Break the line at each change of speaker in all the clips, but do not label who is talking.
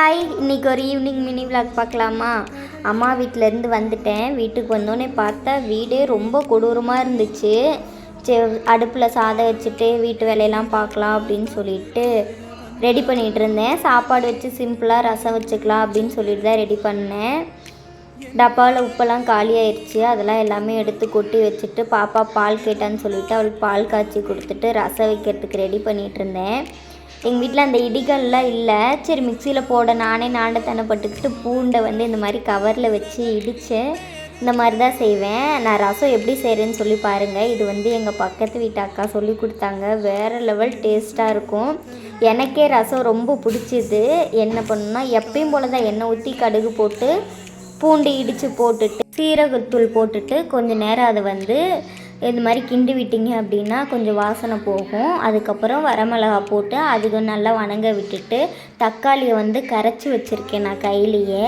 Hi, இன்றைக்கி ஒரு evening mini vlog பார்க்கலாமா? அம்மா வீட்டிலேருந்து வந்துட்டேன். வீட்டுக்கு வந்தோடனே பார்த்தா வீடே ரொம்ப கொடூரமாக இருந்துச்சு. அடுப்பில் சாதம் வச்சுட்டு வீட்டு வேலையெல்லாம் பார்க்கலாம் அப்படின்னு சொல்லிட்டு ரெடி பண்ணிகிட்டு இருந்தேன். சாப்பாடு வச்சு சிம்பிளாக ரசம் வச்சுக்கலாம் அப்படின்னு சொல்லிட்டு தான் ரெடி பண்ணேன். டப்பாவில் உப்பெல்லாம் காலி ஆயிடுச்சு. அதெல்லாம் எல்லாமே எடுத்து கொட்டி வச்சுட்டு பாப்பா பால் கேட்டான்னு சொல்லிவிட்டு அவளுக்கு பால் காய்ச்சி கொடுத்துட்டு ரசம் வைக்கிறதுக்கு ரெடி பண்ணிகிட்டு இருந்தேன். எங்கள் வீட்டில் அந்த இடிகள்லாம் இல்லை. சரி மிக்சியில் போட நானே நாண்டத்தனப்பட்டுக்கிட்டு பூண்டை இந்த மாதிரி கவரில் வச்சு இடித்து இந்த மாதிரி தான் செய்வேன். நான் ரசம் எப்படி செய்கிறேன்னு சொல்லி பாருங்கள். இது எங்கள் பக்கத்து வீட்டு அக்கா சொல்லி கொடுத்தாங்க. வேறு லெவல் டேஸ்ட்டாக இருக்கும். எனக்கே ரசம் ரொம்ப பிடிச்சிது. என்ன பண்ணணும்னா எப்பயும் போல் தான் எண்ணெய் ஊற்றி கடுகு போட்டு பூண்டு இடித்து போட்டுட்டு சீரகத்தூள் போட்டுட்டு கொஞ்சம் நேரம் அதை இது மாதிரி கிண்டி விட்டிங்க அப்படின்னா கொஞ்சம் வாசனை போகும். அதுக்கப்புறம் வரமிளகா போட்டு அதுக்கு நல்லா வணங்க விட்டுட்டு தக்காளியை கரைச்சி வச்சுருக்கேன் நான் கையிலையே.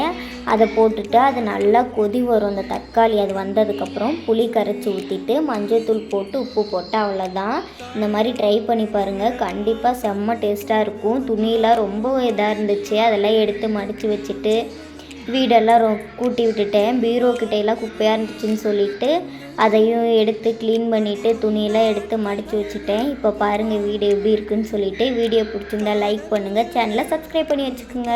அதை போட்டுட்டு அது நல்லா கொதி வரும். அந்த தக்காளி அது வந்ததுக்கப்புறம் புளி கரைச்சி ஊற்றிட்டு மஞ்சள்தூள் போட்டு உப்பு போட்டு அவ்வளோதான். இந்த மாதிரி ட்ரை பண்ணி பாருங்கள். கண்டிப்பாக செம்ம டேஸ்ட்டாக இருக்கும். துணியெலாம் ரொம்ப இதாக இருந்துச்சு. அதெல்லாம் எடுத்து மடித்து வச்சுட்டு வீடெல்லாம் கூட்டி விட்டுட்டேன். பீரோ கிட்டையெல்லாம் குப்பையாக இருந்துச்சுன்னு சொல்லிவிட்டு அதையும் எடுத்து க்ளீன் பண்ணிவிட்டு துணியெல்லாம் எடுத்து மடித்து வச்சுட்டேன். இப்போ பாருங்கள் வீடியோ எப்படி இருக்குன்னு சொல்லிவிட்டு வீடியோ பிடிச்சிருந்தா லைக் பண்ணுங்கள். சேனலை சப்ஸ்கிரைப் பண்ணி வச்சுக்கோங்க.